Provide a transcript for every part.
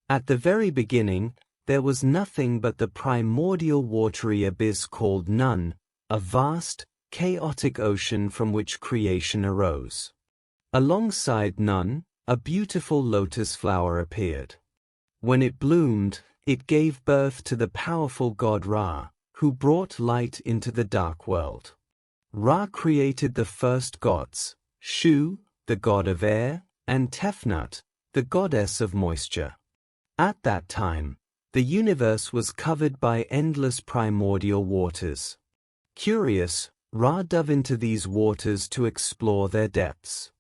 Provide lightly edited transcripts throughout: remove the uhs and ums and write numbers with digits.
At the very beginning, there was nothing but the primordial watery abyss called Nun, a vast, chaotic ocean from which creation arose. Alongside Nun, a beautiful lotus flower appeared. When it bloomed, it gave birth to the powerful god Ra, who brought light into the dark world. Ra created the first gods, Shu, the god of air, and Tefnut, the goddess of moisture. At that time, the universe was covered by endless primordial waters. Curious, Ra dove into these waters to explore their depths.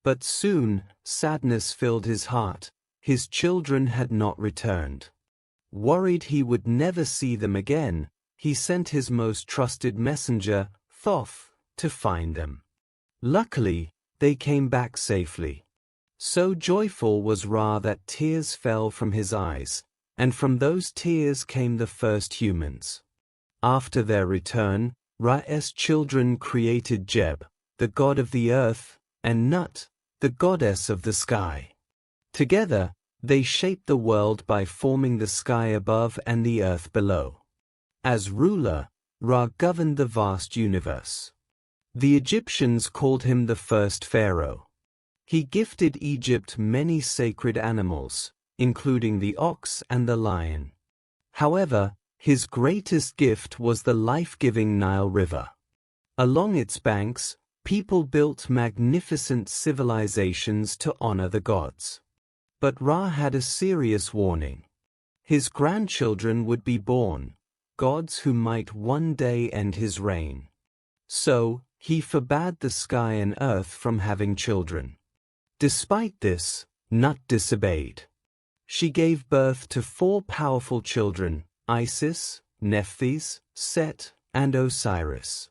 But soon, sadness filled his heart. His children had not returned. Worried he would never see them again, he sent his most trusted messenger, Thoth, to find them. Luckily, they came back safely. So joyful was Ra that tears fell from his eyes, and from those tears came the first humans. After their return, Ra's children created Geb, the god of the earth, and Nut, the goddess of the sky. Together, they shaped the world by forming the sky above and the earth below. As ruler, Ra governed the vast universe. The Egyptians called him the first pharaoh. He gifted Egypt many sacred animals, including the ox and the lion. However, his greatest gift was the life-giving Nile River. Along its banks, people built magnificent civilizations to honor the gods. But Ra had a serious warning. His grandchildren would be born, gods who might one day end his reign. So, he forbade the sky and earth from having children. Despite this, Nut disobeyed. She gave birth to 4 powerful children, Isis, Nephthys, Set, and Osiris.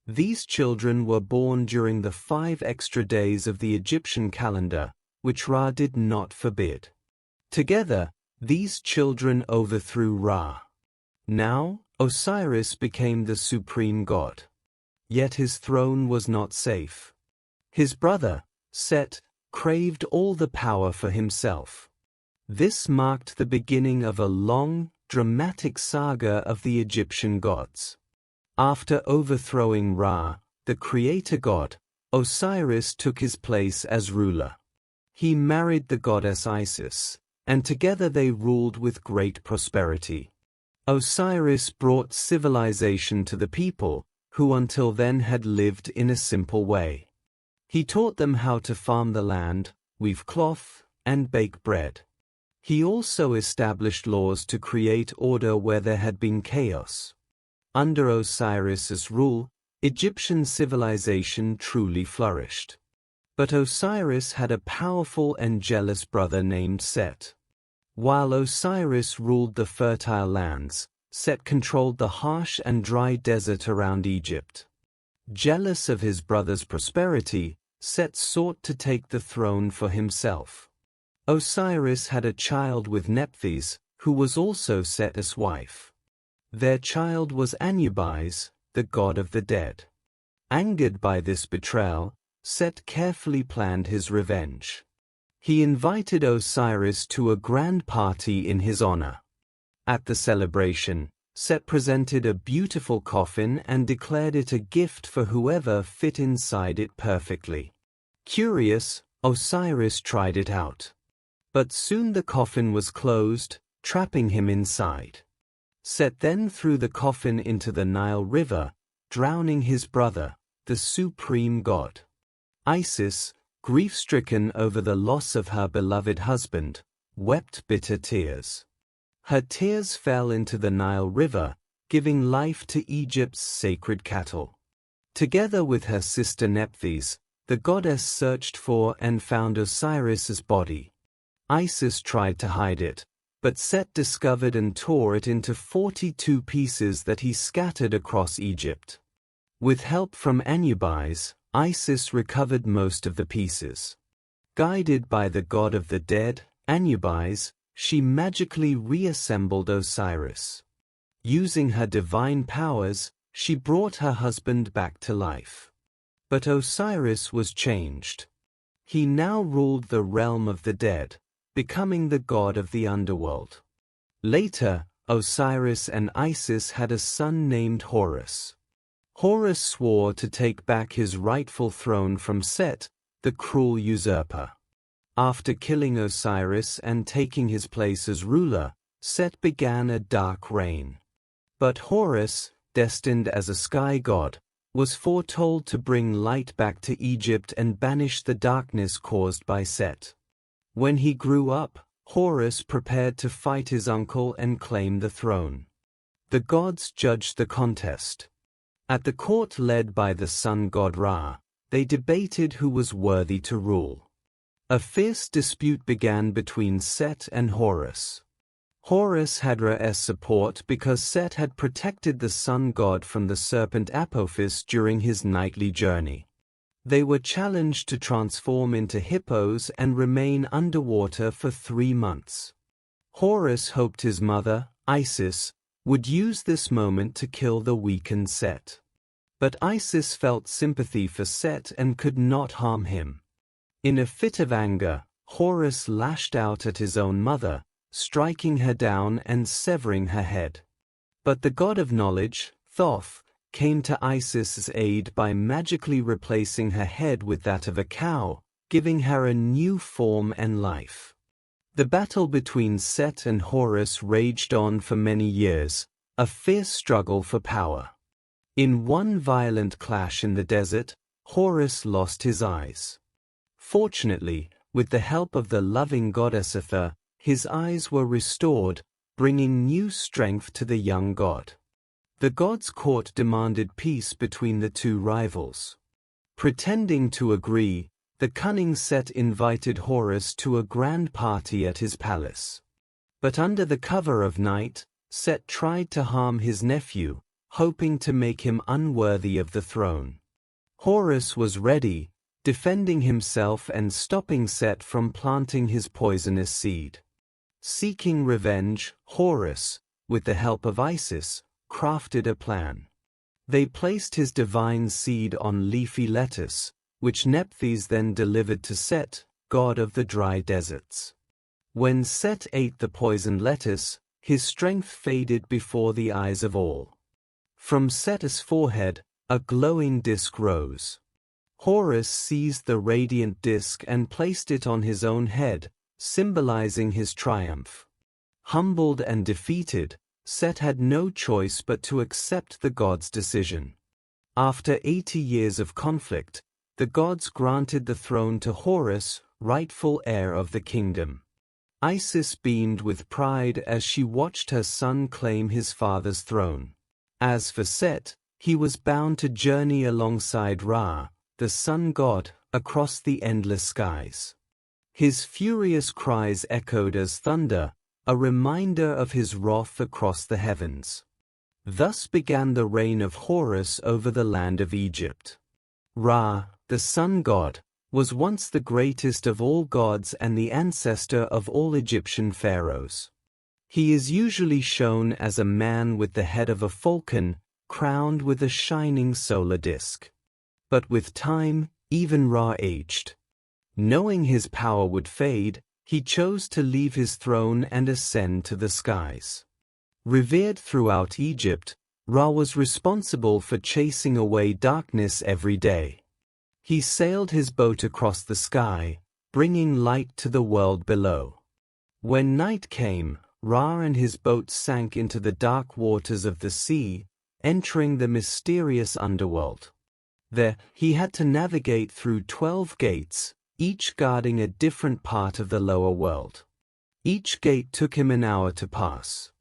These children were born during the 5 extra days of the Egyptian calendar, which Ra did not forbid. Together, these children overthrew Ra. Now, Osiris became the supreme god. Yet his throne was not safe. His brother, Set, craved all the power for himself. This marked the beginning of a long, dramatic saga of the Egyptian gods. After overthrowing Ra, the creator god, Osiris took his place as ruler. He married the goddess Isis, and together they ruled with great prosperity. Osiris brought civilization to the people, who until then had lived in a simple way. He taught them how to farm the land, weave cloth, and bake bread. He also established laws to create order where there had been chaos. Under Osiris's rule, Egyptian civilization truly flourished. But Osiris had a powerful and jealous brother named Set. While Osiris ruled the fertile lands, Set controlled the harsh and dry desert around Egypt. Jealous of his brother's prosperity, Set sought to take the throne for himself. Osiris had a child with Nephthys, who was also Set's wife. Their child was Anubis, the god of the dead. Angered by this betrayal, Set carefully planned his revenge. He invited Osiris to a grand party in his honor. At the celebration, Set presented a beautiful coffin and declared it a gift for whoever fit inside it perfectly. Curious, Osiris tried it out. But soon the coffin was closed, trapping him inside. Set then threw the coffin into the Nile River, drowning his brother, the supreme god. Isis, grief-stricken over the loss of her beloved husband, wept bitter tears. Her tears fell into the Nile River, giving life to Egypt's sacred cattle. Together with her sister Nephthys, the goddess searched for and found Osiris's body. Isis tried to hide it, but Set discovered and tore it into 42 pieces that he scattered across Egypt. With help from Anubis, Isis recovered most of the pieces. Guided by the god of the dead, Anubis, she magically reassembled Osiris. Using her divine powers, she brought her husband back to life. But Osiris was changed. He now ruled the realm of the dead, becoming the god of the underworld. Later, Osiris and Isis had a son named Horus. Horus swore to take back his rightful throne from Set, the cruel usurper. After killing Osiris and taking his place as ruler, Set began a dark reign. But Horus, destined as a sky god, was foretold to bring light back to Egypt and banish the darkness caused by Set. When he grew up, Horus prepared to fight his uncle and claim the throne. The gods judged the contest. At the court led by the sun god Ra, they debated who was worthy to rule. A fierce dispute began between Set and Horus. Horus had Ra's support because Set had protected the sun god from the serpent Apophis during his nightly journey. They were challenged to transform into hippos and remain underwater for 3 months. Horus hoped his mother, Isis, would use this moment to kill the weakened Set. But Isis felt sympathy for Set and could not harm him. In a fit of anger, Horus lashed out at his own mother, striking her down and severing her head. But the god of knowledge, Thoth, came to Isis's aid by magically replacing her head with that of a cow, giving her a new form and life. The battle between Set and Horus raged on for many years, a fierce struggle for power. In one violent clash in the desert, Horus lost his eyes. Fortunately, with the help of the loving goddess Aether, his eyes were restored, bringing new strength to the young god. The gods' court demanded peace between the two rivals. Pretending to agree, the cunning Set invited Horus to a grand party at his palace. But under the cover of night, Set tried to harm his nephew, hoping to make him unworthy of the throne. Horus was ready, defending himself and stopping Set from planting his poisonous seed. Seeking revenge, Horus, with the help of Isis, crafted a plan. They placed his divine seed on leafy lettuce, which Nephthys then delivered to Set, god of the dry deserts. When Set ate the poisoned lettuce, his strength faded before the eyes of all. From Set's forehead, a glowing disk rose. Horus seized the radiant disk and placed it on his own head, symbolizing his triumph. Humbled and defeated, Set had no choice but to accept the gods' decision. After 80 years of conflict, the gods granted the throne to Horus, rightful heir of the kingdom. Isis beamed with pride as she watched her son claim his father's throne. As for Set, he was bound to journey alongside Ra, the sun god, across the endless skies. His furious cries echoed as thunder, a reminder of his wrath across the heavens. Thus began the reign of Horus over the land of Egypt. Ra, the sun god, was once the greatest of all gods and the ancestor of all Egyptian pharaohs. He is usually shown as a man with the head of a falcon, crowned with a shining solar disk. But with time, even Ra aged. Knowing his power would fade, he chose to leave his throne and ascend to the skies. Revered throughout Egypt, Ra was responsible for chasing away darkness every day. He sailed his boat across the sky, bringing light to the world below. When night came, Ra and his boat sank into the dark waters of the sea, entering the mysterious underworld. There, he had to navigate through 12 gates, each guarding a different part of the lower world. Each gate took him an hour to pass.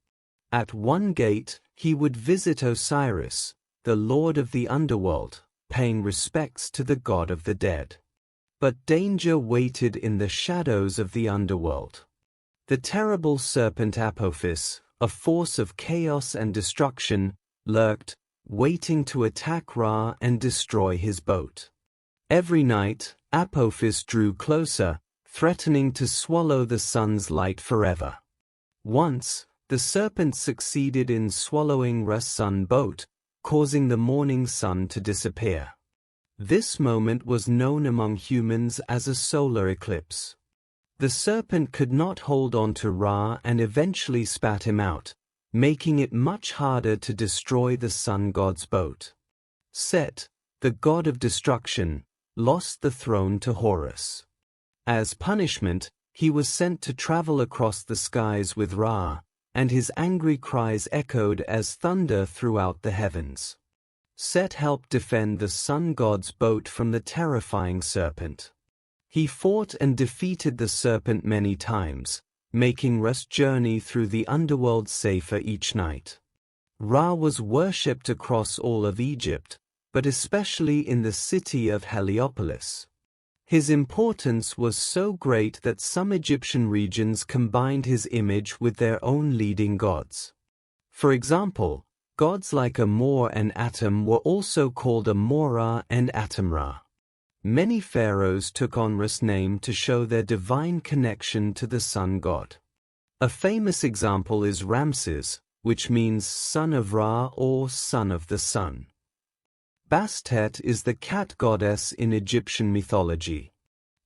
At one gate, he would visit Osiris, the lord of the underworld, paying respects to the god of the dead. But danger waited in the shadows of the underworld. The terrible serpent Apophis, a force of chaos and destruction, lurked, waiting to attack Ra and destroy his boat. Every night, Apophis drew closer, threatening to swallow the sun's light forever. Once, the serpent succeeded in swallowing Ra's sun boat, causing the morning sun to disappear. This moment was known among humans as a solar eclipse. The serpent could not hold on to Ra and eventually spat him out, making it much harder to destroy the sun god's boat. Set, the god of destruction, lost the throne to Horus. As punishment, he was sent to travel across the skies with Ra, and his angry cries echoed as thunder throughout the heavens. Set helped defend the sun god's boat from the terrifying serpent. He fought and defeated the serpent many times, making Ra's journey through the underworld safer each night. Ra was worshipped across all of Egypt, but especially in the city of Heliopolis. His importance was so great that some Egyptian regions combined his image with their own leading gods. For example, gods like Amor and Atum were also called Amor-Ra and Atum-Ra. Many pharaohs took on Ra's name to show their divine connection to the sun god. A famous example is Ramses, which means son of Ra or son of the sun. Bastet is the cat goddess in Egyptian mythology.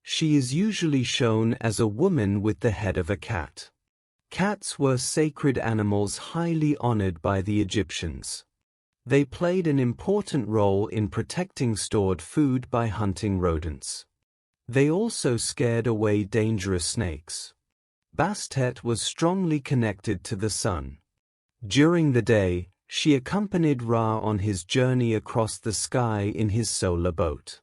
She is usually shown as a woman with the head of a cat. Cats were sacred animals highly honored by the Egyptians. They played an important role in protecting stored food by hunting rodents. They also scared away dangerous snakes. Bastet was strongly connected to the sun. During the day, she accompanied Ra on his journey across the sky in his solar boat.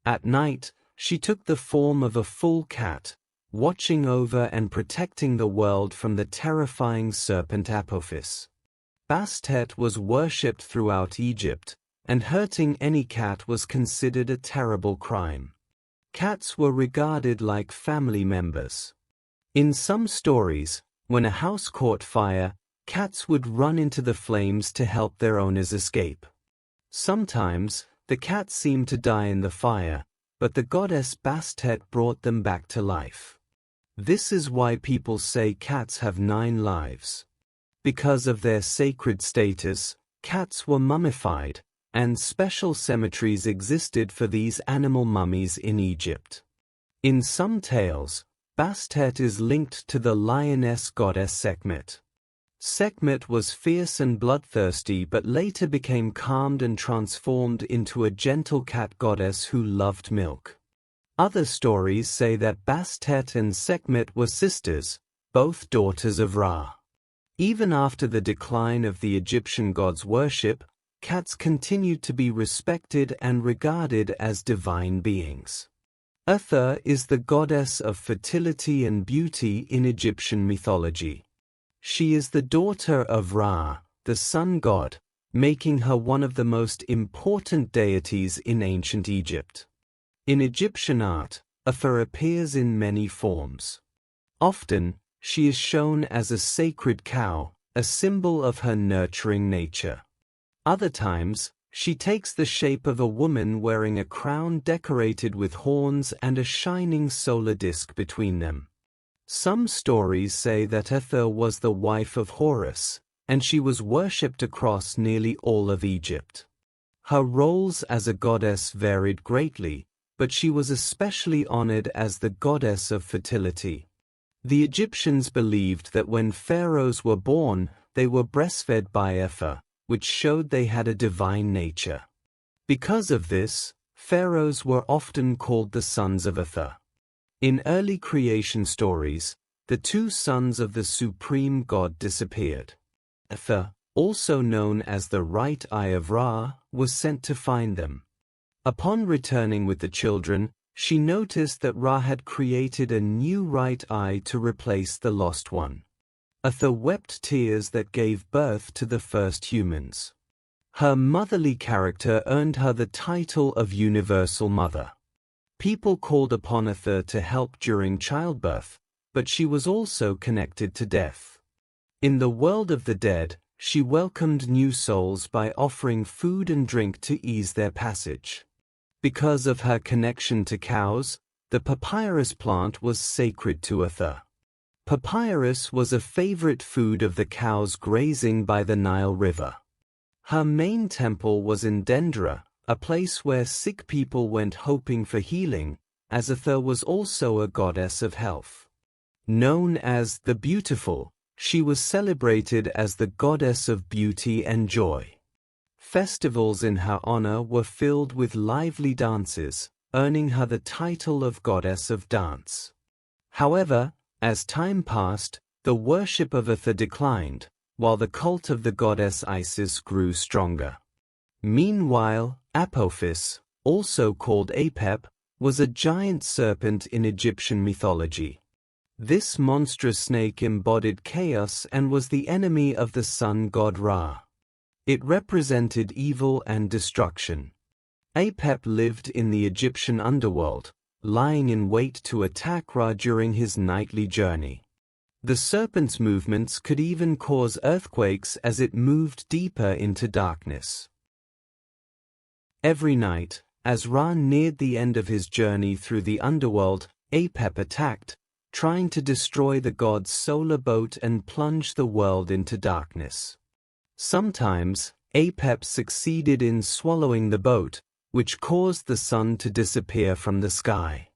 At night, she took the form of a full cat, watching over and protecting the world from the terrifying serpent Apophis. Bastet was worshipped throughout Egypt, and hurting any cat was considered a terrible crime. Cats were regarded like family members. In some stories, when a house caught fire, cats would run into the flames to help their owners escape. Sometimes, the cats seemed to die in the fire, but the goddess Bastet brought them back to life. This is why people say cats have 9 lives. Because of their sacred status, cats were mummified, and special cemeteries existed for these animal mummies in Egypt. In some tales, Bastet is linked to the lioness goddess Sekhmet. Sekhmet was fierce and bloodthirsty but later became calmed and transformed into a gentle cat goddess who loved milk. Other stories say that Bastet and Sekhmet were sisters, both daughters of Ra. Even after the decline of the Egyptian gods' worship, cats continued to be respected and regarded as divine beings. Hathor is the goddess of fertility and beauty in Egyptian mythology. She is the daughter of Ra, the sun god, making her one of the most important deities in ancient Egypt. In Egyptian art, Hathor appears in many forms. Often, she is shown as a sacred cow, a symbol of her nurturing nature. Other times, she takes the shape of a woman wearing a crown decorated with horns and a shining solar disk between them. Some stories say that Hathor was the wife of Horus, and she was worshipped across nearly all of Egypt. Her roles as a goddess varied greatly, but she was especially honored as the goddess of fertility. The Egyptians believed that when pharaohs were born, they were breastfed by Hathor, which showed they had a divine nature. Because of this, pharaohs were often called the sons of Hathor. In early creation stories, the 2 sons of the supreme god disappeared. Hathor, also known as the right eye of Ra, was sent to find them. Upon returning with the children, she noticed that Ra had created a new right eye to replace the lost one. Hathor wept tears that gave birth to the first humans. Her motherly character earned her the title of Universal Mother. People called upon Hathor to help during childbirth, but she was also connected to death. In the world of the dead, she welcomed new souls by offering food and drink to ease their passage. Because of her connection to cows, the papyrus plant was sacred to Hathor. Papyrus was a favorite food of the cows grazing by the Nile River. Her main temple was in Dendera, a place where sick people went hoping for healing, as Hathor was also a goddess of health. Known as the Beautiful, she was celebrated as the goddess of beauty and joy. Festivals in her honor were filled with lively dances, earning her the title of Goddess of Dance. However, as time passed, the worship of Itha declined, while the cult of the goddess Isis grew stronger. Meanwhile, Apophis, also called Apep, was a giant serpent in Egyptian mythology. This monstrous snake embodied chaos and was the enemy of the sun god Ra. It represented evil and destruction. Apep lived in the Egyptian underworld, lying in wait to attack Ra during his nightly journey. The serpent's movements could even cause earthquakes as it moved deeper into darkness. Every night, as Ra neared the end of his journey through the underworld, Apep attacked, trying to destroy the god's solar boat and plunge the world into darkness. Sometimes, Apep succeeded in swallowing the boat, which caused the sun to disappear from the sky.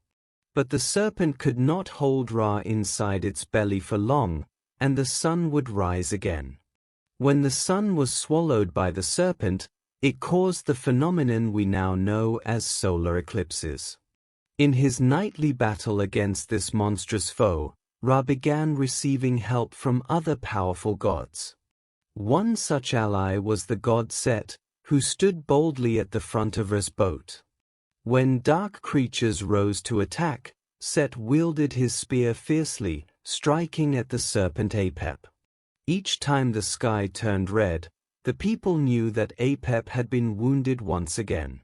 But the serpent could not hold Ra inside its belly for long, and the sun would rise again. When the sun was swallowed by the serpent, it caused the phenomenon we now know as solar eclipses. In his nightly battle against this monstrous foe, Ra began receiving help from other powerful gods. One such ally was the god Set, who stood boldly at the front of Ra's boat. When dark creatures rose to attack, Set wielded his spear fiercely, striking at the serpent Apep. Each time the sky turned red, the people knew that Apep had been wounded once again.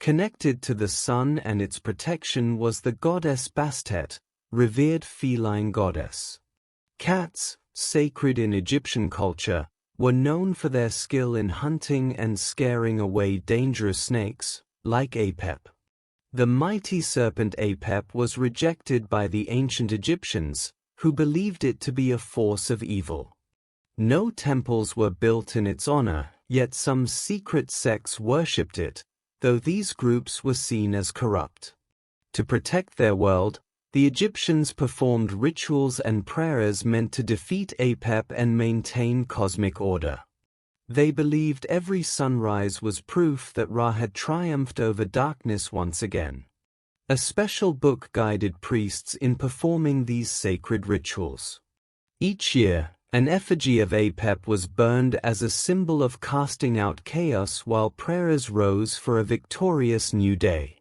Connected to the sun and its protection was the goddess Bastet, revered feline goddess. Cats, sacred in Egyptian culture, were known for their skill in hunting and scaring away dangerous snakes, like Apep. The mighty serpent Apep was rejected by the ancient Egyptians, who believed it to be a force of evil. No temples were built in its honor, yet some secret sects worshipped it, though these groups were seen as corrupt. To protect their world, the Egyptians performed rituals and prayers meant to defeat Apep and maintain cosmic order. They believed every sunrise was proof that Ra had triumphed over darkness once again. A special book guided priests in performing these sacred rituals. Each year, an effigy of Apep was burned as a symbol of casting out chaos while prayers rose for a victorious new day.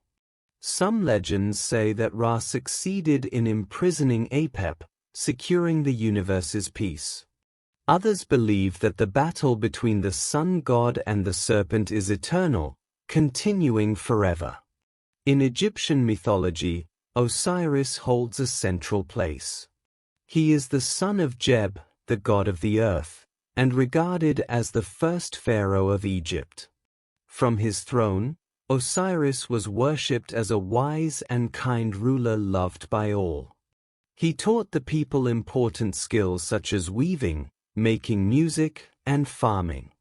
Some legends say that Ra succeeded in imprisoning Apep, securing the universe's peace. Others believe that the battle between the sun god and the serpent is eternal, continuing forever. In Egyptian mythology, Osiris holds a central place. He is the son of Geb, the god of the earth, and regarded as the first pharaoh of Egypt. From his throne, Osiris was worshipped as a wise and kind ruler loved by all. He taught the people important skills such as weaving, making music, and farming.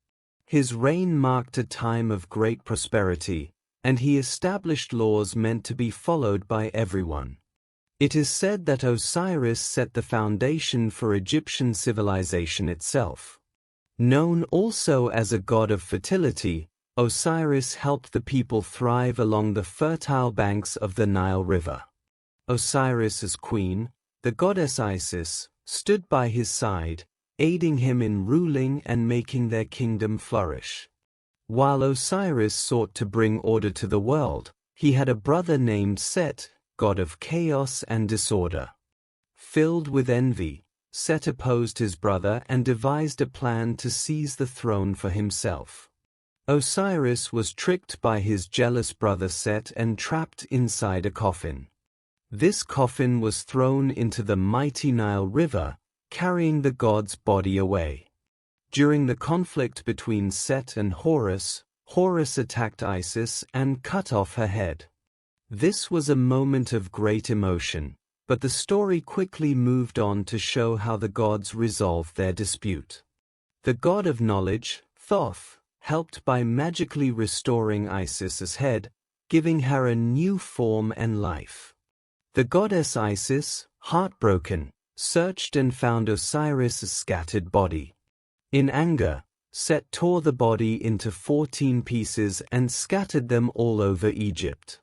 His reign marked a time of great prosperity, and he established laws meant to be followed by everyone. It is said that Osiris set the foundation for Egyptian civilization itself. Known also as a god of fertility, Osiris helped the people thrive along the fertile banks of the Nile River. Osiris's queen, the goddess Isis, stood by his side, aiding him in ruling and making their kingdom flourish. While Osiris sought to bring order to the world, he had a brother named Set, god of chaos and disorder. Filled with envy, Set opposed his brother and devised a plan to seize the throne for himself. Osiris was tricked by his jealous brother Set and trapped inside a coffin. This coffin was thrown into the mighty Nile River, carrying the god's body away. During the conflict between Set and Horus, Horus attacked Isis and cut off her head. This was a moment of great emotion, but the story quickly moved on to show how the gods resolved their dispute. The god of knowledge, Thoth, helped by magically restoring Isis's head, giving her a new form and life. The goddess Isis, heartbroken, searched and found Osiris' scattered body. In anger, Set tore the body into 14 pieces and scattered them all over Egypt.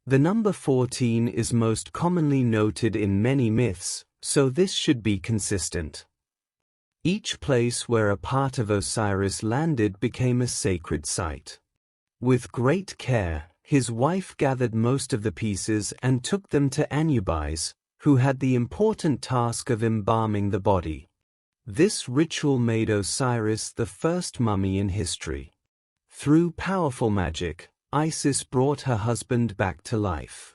The number 14 is most commonly noted in many myths, so this should be consistent. Each place where a part of Osiris landed became a sacred site. With great care, his wife gathered most of the pieces and took them to Anubis, who had the important task of embalming the body. This ritual made Osiris the first mummy in history. Through powerful magic, Isis brought her husband back to life.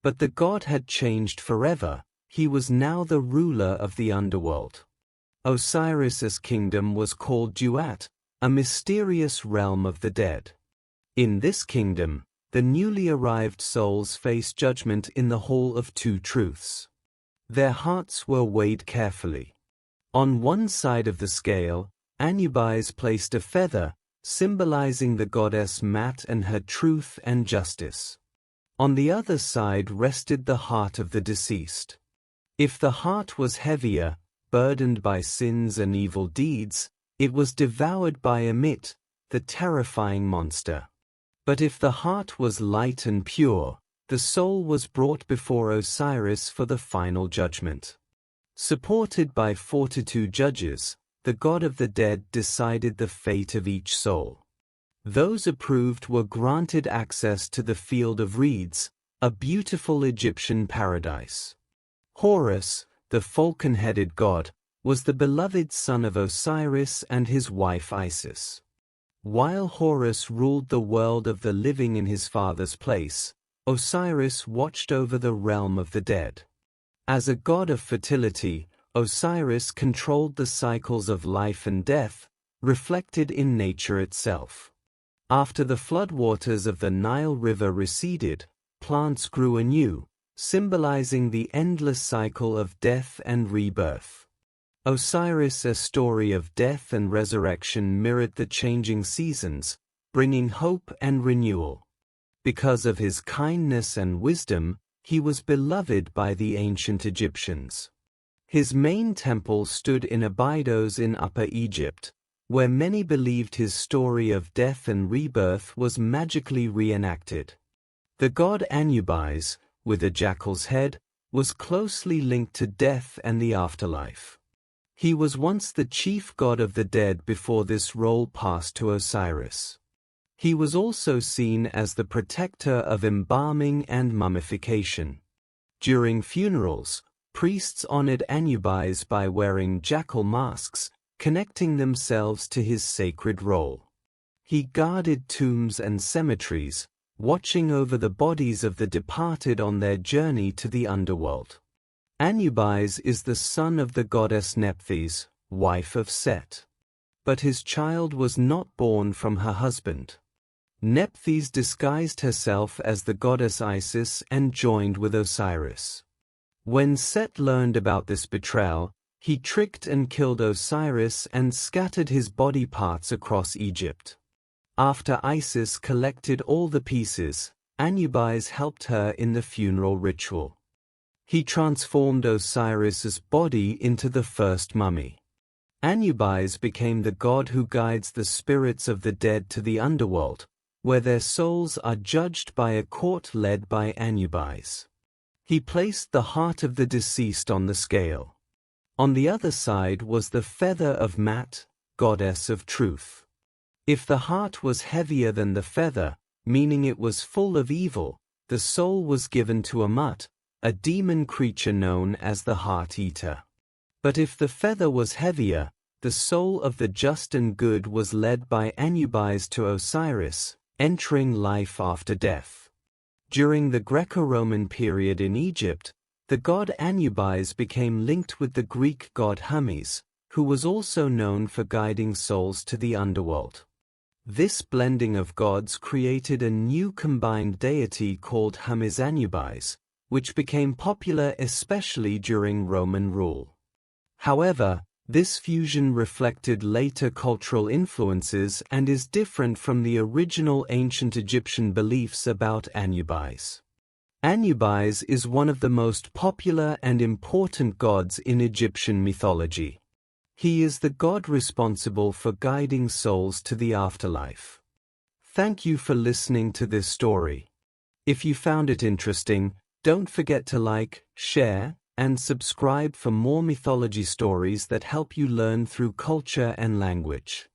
But the god had changed forever. He was now the ruler of the underworld. Osiris's kingdom was called Duat, a mysterious realm of the dead. In this kingdom, the newly arrived souls faced judgment in the Hall of Two Truths. Their hearts were weighed carefully. On one side of the scale, Anubis placed a feather, symbolizing the goddess Mat and her truth and justice. On the other side rested the heart of the deceased. If the heart was heavier, burdened by sins and evil deeds, it was devoured by Amit, the terrifying monster. But if the heart was light and pure, the soul was brought before Osiris for the final judgment. Supported by 42 judges, the god of the dead decided the fate of each soul. Those approved were granted access to the Field of Reeds, a beautiful Egyptian paradise. Horus, the falcon-headed god, was the beloved son of Osiris and his wife Isis. While Horus ruled the world of the living in his father's place, Osiris watched over the realm of the dead. As a god of fertility, Osiris controlled the cycles of life and death, reflected in nature itself. After the floodwaters of the Nile River receded, plants grew anew, symbolizing the endless cycle of death and rebirth. Osiris, a story of death and resurrection, mirrored the changing seasons, bringing hope and renewal. Because of his kindness and wisdom, he was beloved by the ancient Egyptians. His main temple stood in Abydos in Upper Egypt, where many believed his story of death and rebirth was magically reenacted. The god Anubis, with a jackal's head, was closely linked to death and the afterlife. He was once the chief god of the dead before this role passed to Osiris. He was also seen as the protector of embalming and mummification. During funerals, priests honored Anubis by wearing jackal masks, connecting themselves to his sacred role. He guarded tombs and cemeteries, watching over the bodies of the departed on their journey to the underworld. Anubis is the son of the goddess Nephthys, wife of Set. But his child was not born from her husband. Nephthys disguised herself as the goddess Isis and joined with Osiris. When Set learned about this betrayal, he tricked and killed Osiris and scattered his body parts across Egypt. After Isis collected all the pieces, Anubis helped her in the funeral ritual. He transformed Osiris's body into the first mummy. Anubis became the god who guides the spirits of the dead to the underworld, where their souls are judged by a court led by Anubis. He placed the heart of the deceased on the scale. On the other side was the feather of Mat, goddess of truth. If the heart was heavier than the feather, meaning it was full of evil, the soul was given to Ammut, a demon creature known as the heart-eater. But if the feather was heavier, the soul of the just and good was led by Anubis to Osiris, entering life after death. During the Greco-Roman period in Egypt, the god Anubis became linked with the Greek god Hermes, who was also known for guiding souls to the underworld. This blending of gods created a new combined deity called Hermes Anubis, which became popular especially during Roman rule. However, this fusion reflected later cultural influences and is different from the original ancient Egyptian beliefs about Anubis. Anubis is one of the most popular and important gods in Egyptian mythology. He is the god responsible for guiding souls to the afterlife. Thank you for listening to this story. If you found it interesting, don't forget to like, share, and subscribe for more mythology stories that help you learn through culture and language.